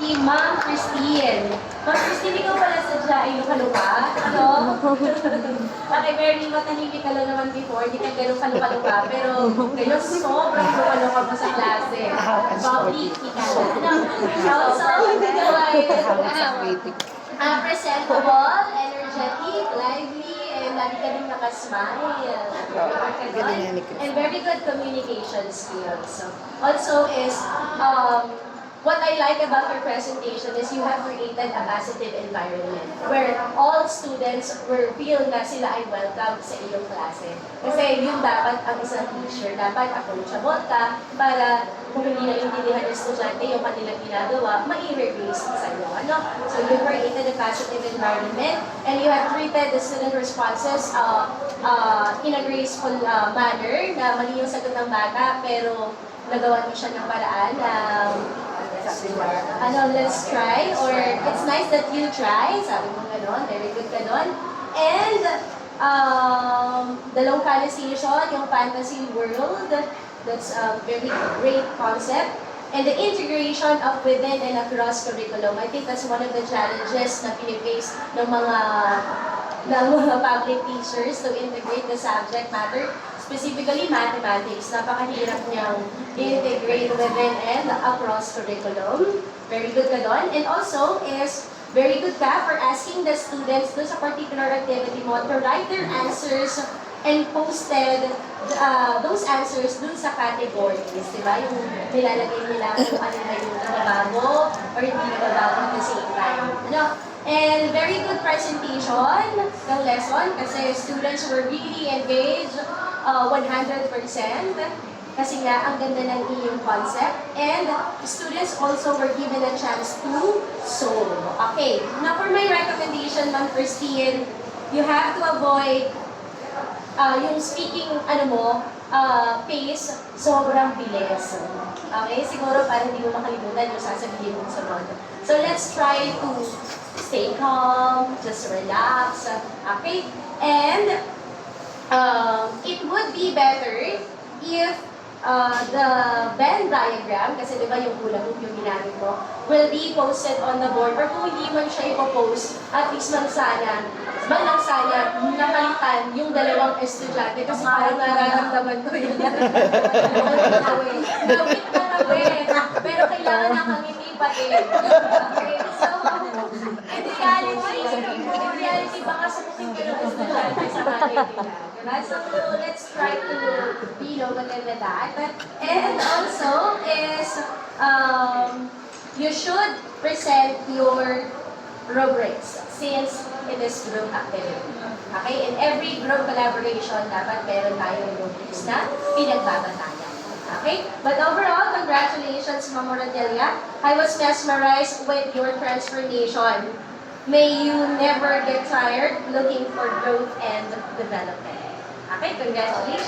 si Ma'am Christine. Ma'am Christine, ikaw pala sadya ay luka-luka, ano? Okay, very matahimik ka lang naman before, hindi ka ganun kaluka-luka, pero ngayon sobrang luka-luka mo sa klase. Bubbly, ika na. Ano? So, ikaw ay presentable, energetic, lively, and lagi ka din nakasmile. And very good communication skills. Also is, what I like about your presentation is you have created a positive environment where all students will feel na sila ay welcome sa iyong klase. Kasi yun dapat ang isang teacher, dapat approachable ka para kung hindi naiintindihan ng estudyante yung kanilang ginagawa, mai-release sa iyo. Ano? So you created a positive environment and you have treated the student responses in a graceful manner na mali yung sagot ng bata pero nagawa niyo siya ng paraan let's try, or it's nice that you try, sabi mo gano'n, very good ka doon. And, the localization, yung fantasy world, that's a very great concept. And the integration of within and across curriculum, I think that's one of the challenges na piniface ng mga public teachers to integrate the subject matter. Specifically, mathematics, napakahirap niyang integrate within and across curriculum. Very good ka doon. And also is, very good ka for asking the students doon sa particular activity mo to write their answers and posted those answers doon sa categories. Diba? Yung nilalagay nila kung ano na yung nababago or hindi nababago at the same time. Ano? And very good presentation ng lesson kasi students were really engaged 100% kasi nga ang ganda ng iyong concept, and students also were given a chance to solve. Okay, now for my recommendation, Ma'am Christine, you have to avoid yung speaking pace sobrang bilis. Okay, siguro para hindi mo makalimutan yung sasabihin mo sa sunod. So let's try to stay calm, just relax. Okay, and it would be better if the Venn diagram, kasi di ba yung hula hoop yung ginamit mo, will be posted on the board, or kung hindi man siya ipopost, at least man sana nakalitan yung dalawang estudyante, kasi parang nararamdaman ko yun. Gawin na gawin, pero kailangan nakangiti pa din. Okay, so, in reality, baka sumukin ka ng estudyante sa natin nila. So let's try to be maganda that. And also is you should present your rubrics since it is group activity. Okay? In every group collaboration, dapat meron tayong rubrics na pinagbabatayan. Okay? But overall, congratulations, Ma'am Rodelia. I was mesmerized with your transformation. May you never get tired looking for growth and development. Okay, congratulations.